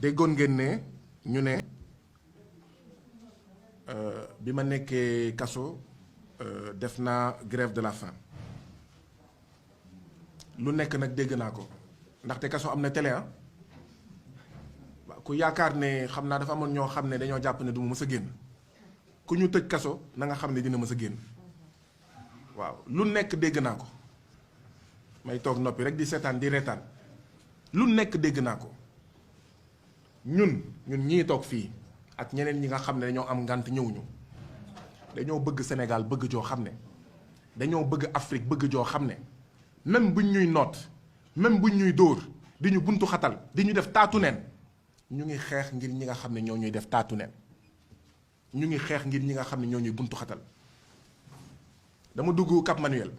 déggoon ngeen ne ñu ne bi ma nekkee kaso def naa grève de la faim lu nekk nag dégg naa ko ndaxte kaso am na télé ah ku yaakaar ne xam naa dafa amoon ñoo xam ne dañoo jàpp ne du ma mës a génn ku ñu tëj kaso na nga xam ne dina mës a génn waaw lu nekk dégg naa ko may toog noppi rek di seetaan di reetaan lu nekk dégg naa ko ñun ñii toog fii ak ñeneen ñi nga xam ne dañoo am ngànt ñëwuñu dañoo bëgg Sénégal bëgg joo xam ne dañoo bëgg Afrique bëgg joo xam ne même buñ ñuy noot même buñ ñuy dóor di ñu buntu xatal di ñu def taatu neen ñu ngi xeex ngir ñi nga xam ne ñoo ñuy def taatu neen ñu ngi xeex ngir ñi nga xam ne ñoo ñuy buntu xatal dama dugg Cap Manuel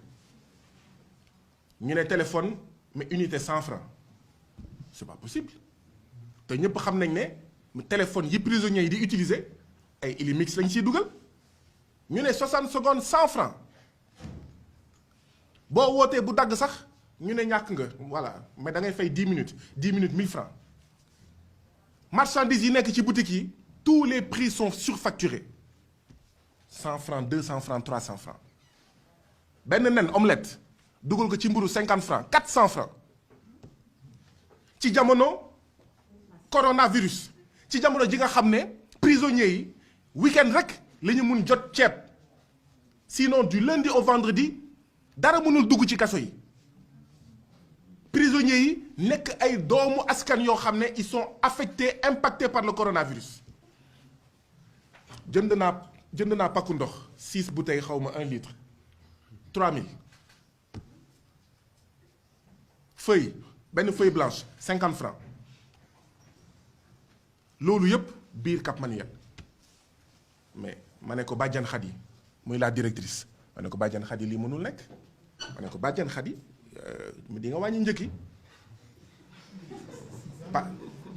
ñu ne téléphone mais unité 100 francs c'est pas possible te ñëpp xam nañ ne téléphone yi prisonniers yi di utiliser ay Illimix lañ ciy dugal ñu ne 60 secondes 100 francs boo wootee bu dagg sax ñu ne ñàkk nga voilà mais da ngay fay 10 minutes 1000 francs marchandises yi nekk ci boutique yi tous les prix sont surfacturés 100 francs 200 francs 300 francs benn nen omelette dugal ko ci mburu 50 francs 400 francs ci jamono coronavirus ci jamono ji nga xam ne prisonniers yi week-end rek la ñu mun jot ceeb sinon du lundi au vendredi dara mënul dugg ci kaso yi prisonniers yi nekk ay doomu askan yoo xam ne ils sont affectés impactés par le coronavirus jënd naa pakku ndox 6 bouteilles xaw ma 1 litre 3000 benn feuille blanche 50 francs loolu yëpp biir Cap Manuel mais ma ne ko Badiane Khady muy la directrice ma ne ko Badiane Khady lii mënul nekk ma ne ko Badiane Khady di nga wàññi njëkk yi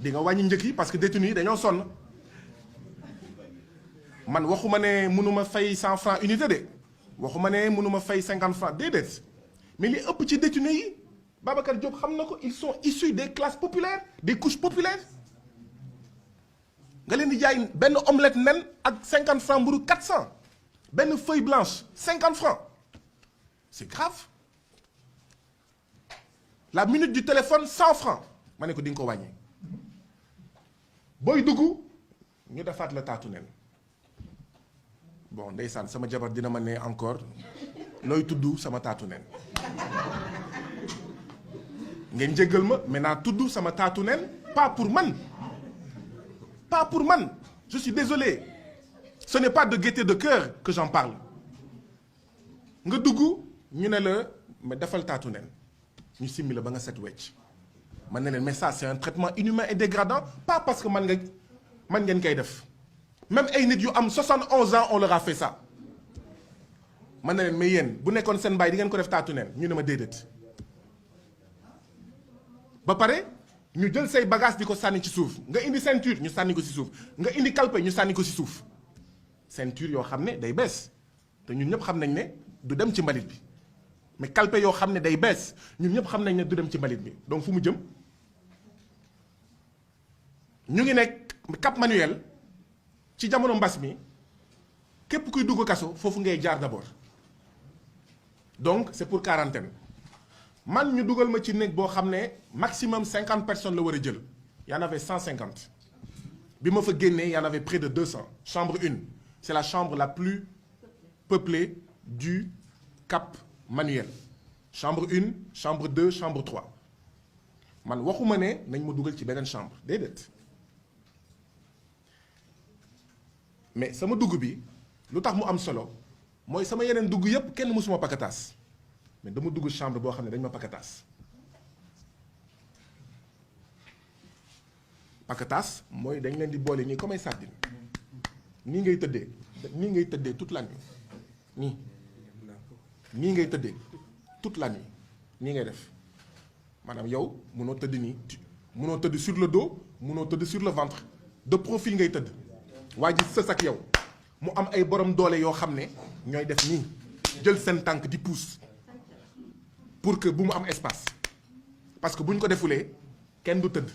di nga wàññi njëkk yi parce que détenus yi dañoo sonn man waxuma ne mënuma fay 100 francs unité de waxuma ne mënuma fay 50 francs déedéet mais li ëpp ci détenus yi Babacar Diop xam na ko ils sont issus des classes populaires des couches populaires nga leen di jaay benn omelette nen ak 50 francs mburu 400 benn feuille blanche 50 francs c'est grave la minute du téléphone 100 francs ma ne ko di nga ko wàññi booy dugg ñu defaat la taatu nen bon ndeysaan sama jabar dina ma ne encore looy tudd sama taatu nen ngeen jéggal ma maintenant tudd sama taatu nen pas pour man je suis désolé ce n'est pas de gaieté de cœur que j'en parle nga dugg ñu ne la mais defal taatu nen ñu simmi la ba nga set wecc man ne leen mais ça c'est un traitement inhumain et dégradant pas parce que man ngeen koy def même ay nit yu am 71 ans on leur a fait ça man ne leen mais yéen bu nekkoon seen baay di ngeen ko def taatu nen ñu ne ma déedéet ba pare ñu jël say bagage di ko sànni ci suuf nga indi ceinture ñu sànni ko ci suuf nga indi calpe ñu sànni ko ci suuf ceinture yoo xam ne day bees te ñun ñëpp xam nañ ne du dem ci mbalit bi mais calpe yoo xam ne day bees ñun ñëpp xam nañ ne du dem ci mbalit bi donc fu mu jëm ñu ngi nekk Cap Manuel ci jamono mbas mi képp kuy dugg kaso foofu ngay jaar d'abord donc c'est pour quarantaine man ñu dugal ma ci néeg boo xam ne maximum 50 personnes la war a jël y en avait 150 bi ma fa génnee y en avait près de 200 chambre 1 c'est la chambre la plus peuplée du Cap Manuel chambre 1 chambre 2 chambre 3 man waxuma ne nañ ma dugal ci beneen chambre déedéet mais sama dugg bi lu tax mu am solo mooy sama yeneen dugg yépp kenn mësuma pakataas mais dama dugg chambre boo xam ne dañ ma pakataas pakataas mooy dañ leen di boole nii comme ay sardine nii ngay tëddee toute la nuit nii ngay tëddee toute la nuit nii ngay def maanaam yow munoo tëdd nii munoo tëdd sur le dos munoo tëdd sur le ventre de profil ngay tëdd waa ji sës ak yow mu am ay borom doole yoo xam ne ñooy def nii jël seen tànk di pousse pour que bu mu am espace parce que bu ñu ko defulee kenn du tëdd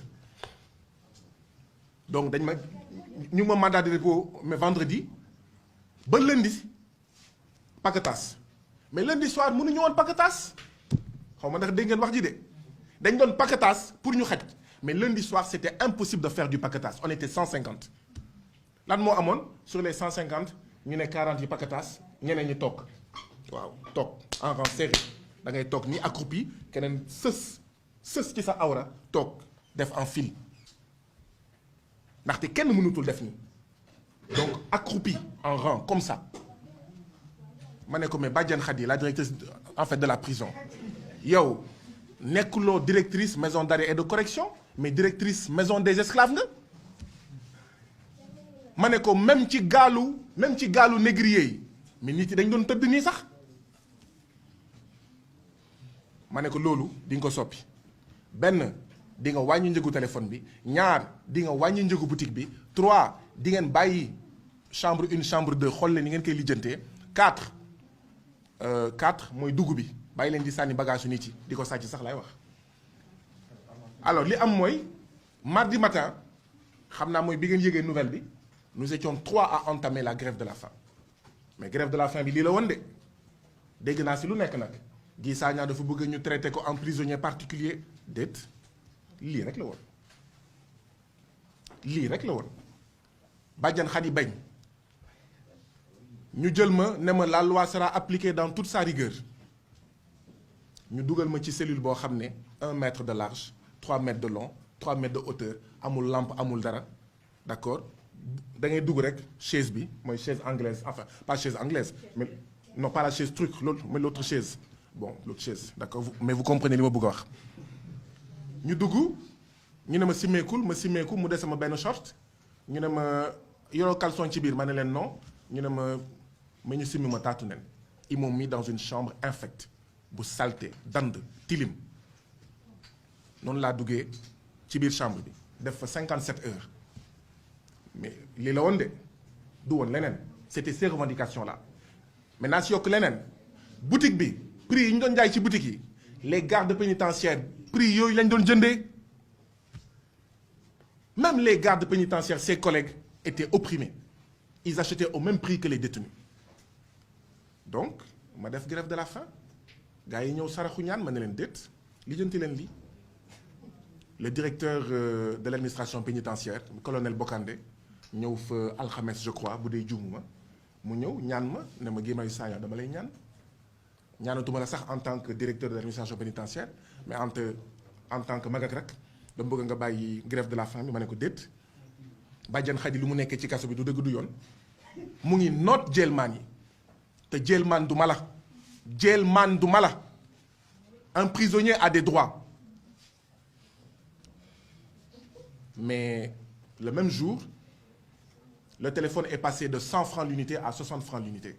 donc dañ ma ñu ma mandat de dépôt mais vendredi ba lundi paquetage mais lundi soir mënuñu woon paquetage xaw ma ndax dégg ngeen wax ji de dañ doon paquetage pour ñu xaj mais lundi soir c'était impossible de faire du paquetage on était 150 lan moo amoon sur les 150 ñu ne 40 yi paquetage ñeneen ñi toog waaw toog en rang serré da ngay toog ni accroupi keneen sës ci sa awra toog def en file ndaxte kenn mënutul def nii donc accroupi en rang comme ça ma ne ko mais Badiane Khady la directrice en fait de la prison yow nekkuloo directrice maison d'arrêt et de correction mais directrice maison des esclaves nga ma ne ko même ci gaalu négrier yi mais nit yi dañ doon tëdd nii sax ma ne ko loolu di nga ko soppi benn di nga wàññi njëgu téléphone bi ñaar di nga wàññi njëgu boutique bi 3 di ngeen bàyyi chambre 1 chambre 2 xool leen ni ngeen koy lijjantee 4 mooy dugg bi bàyyi leen di sànni bagage yu nit yi di ko sàcc sax lay wax. alors li am mooy mardi matin xam naa mooy bi ngeen yëgee nouvelle bi nous étions 3 à entamer la grève de la faim mais grève de la faim bi lii la woon de dégg naa si lu nekk nag Guy Sagna dafa bëgg ñu traité ko en prisonnier particulier déet lii rek la woon Badiane Khady bañ ñu jël ma ne ma la loi sera appliquée dans toute sa rigueur ñu dugal ma ci cellule boo xam ne 1 mètre de large 3 mètres de long 3 mètres de hauteur amul lampe amul dara d'accord da ngay dugg rek chaise bi mooy chaise anglaise enfin pas chaise anglaise mais non pas la chaise truc l'autre mais l'autre chaise bon l'autre chaise d'accord mais vous comprenez li ma bëgg a wax ñu dugg ñu ne ma simmeeku mu des sama benn short ñu ne ma yoroo caleçon ci biir ma ne leen non ñu ne ma ñu simmi ma taatu nen ils m'ont mis dans une chambre infecte bu saleté dand tilim noonu laa duggee ci biir chambre bi def fa 57 heures mais lii la woon de du woon leneen c'était ces revendications là maintenant si yokk leneen boutique bi prix yi ñu doon jaay ci boutique yi les gardes pénitentiaires prix yooyu lañ doon jëndee même les gardes pénitentiaires ses collègues étaient opprimés ils achetaient au même prix que les détenus donc ma def grève de la faim gars yi ñëw saraxu ñaan ma ne leen déet lijjanti leen lii le directeur de l'administration pénitentiaire colonel Bokandé ñëw fa alxames je crois bu dee juumuma mu ñëw ñaan ma ne ma Guy Marius Sagna dama lay ñaanatuma la sax en tant que directeur de l'administration pénitentiaire mais en tant que mag ak rek dama bëgg nga bàyyi grève de la faim bi ma ne ko déet Badiane Khady lu mu nekkee ci kaso bi du dëgg du yoon mu ngi noot jailman yi te jailman du mala un prisonnier a des droits mais le même jour le téléphone est passé de 100 francs l'unité à 60 francs l'unité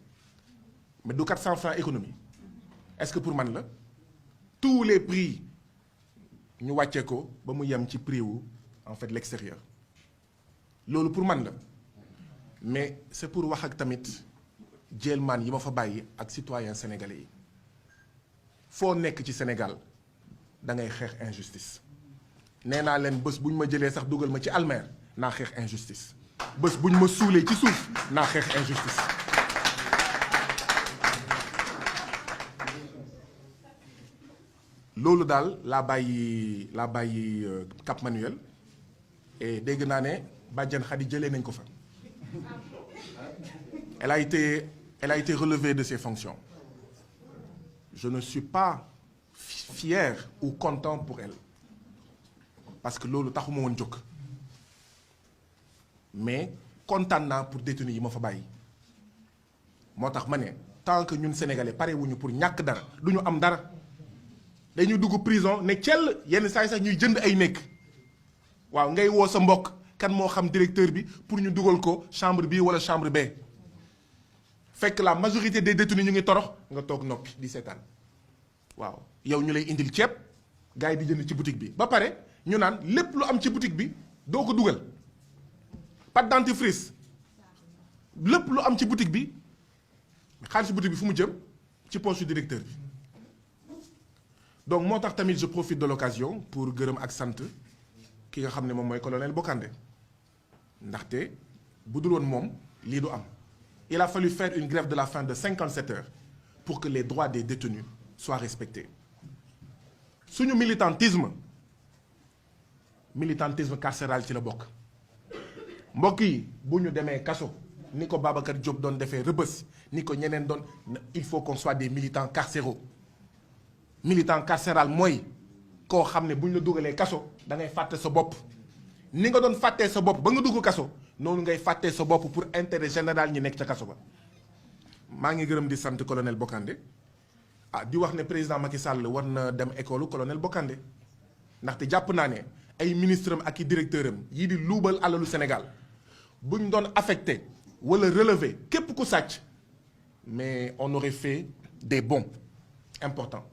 mais du 400 francs économie est-ce que pour man la tous les prix ñu wàccee ko ba mu yem ci prix wu en fait l'extérieur loolu pour man la mais c'est pour wax ak tamit jailman yi ma fa bàyyi ak citoyens sénégalais yi foo nekk ci Sénégal da ngay xeex injustice nee naa leen bés bu ñu ma jëlee sax dugal ma ci almer naa xeex injustice bés bu ñu ma suulee ci suuf naa xeex injustice loolu daal laa bàyyi Cap Manuel et dégg naa ne Badiane Khady jëlee nañ ko fa elle a été relevée de ses fonctions je ne suis pas fier ou content pour elle parce que loolu taxuma woon jóg mais kontaan naa pour détenus yi ma fa bàyyi moo tax ma ne tant que ñun sénégalais pare wuñu pour ñàkk dara du ñu am dara dañuy dugg prison ne cell yenn saa yi sax ñuy jënd ay nekk waaw ngay woo sa mbokk kan moo xam directeur bi pour ñu dugal ko chambre bii wala chambre B fekk la majorité des détenus ñu ngi torox nga toog noppi di seetaan waaw yow ñu lay indil ceeb gars yi di jënd ci boutique bi ba pare ñu naan lépp lu am ci boutique bi doo ko dugal pâte dentifrice lépp lu am ci boutique bi xaalis boutique bi fu mu jëm ci poche directeur bi donc moo tax tamit je profite de l'occasion pour gërëm ak sant ki nga xam ne moom mooy colonel Bokandé ndaxte bu dul woon moom lii du am. Il a fallu faire une grève de la faim de 57 heures pour que les droits des détenus soient respectés. Suñu militantisme carcéral ci la bokk mbokk yi bu ñu demee kaso ni ko Babacar Diop doon defee Rebeuss ni ko ñeneen doon il faut qu'on soit des militants carcéraux. Militant carcéral mooy koo xam ne bu ñu la dugalee kaso da ngay fàtte sa bopp ni nga doon fàttee sa bopp ba nga dugg kaso noonu ngay fàttee sa bopp pour intérêt général ñi nekk ca kaso ba. maa ngi gërëm di sant colonel Bokandé di wax ne président Macky Sall war na dem école colonel Bokandé ndaxte jàpp naa ne ay ministre am ak i directeur am yii di luubal alalu Sénégal buñ doon affecté wala relevé képp ku sàcc mais on aurait fait des bons importants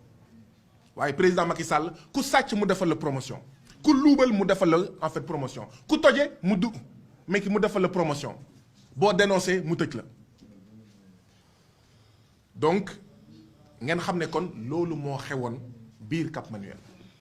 waaye président Macky Sall ku sàcc mu defal la promotion ku luubal mu defal la en fait promotion ku toje mu du mais ki mu defal la promotion boo dénoncé mu tëj la donc ngeen xam ne kon loolu moo xewoon biir Cap Manuel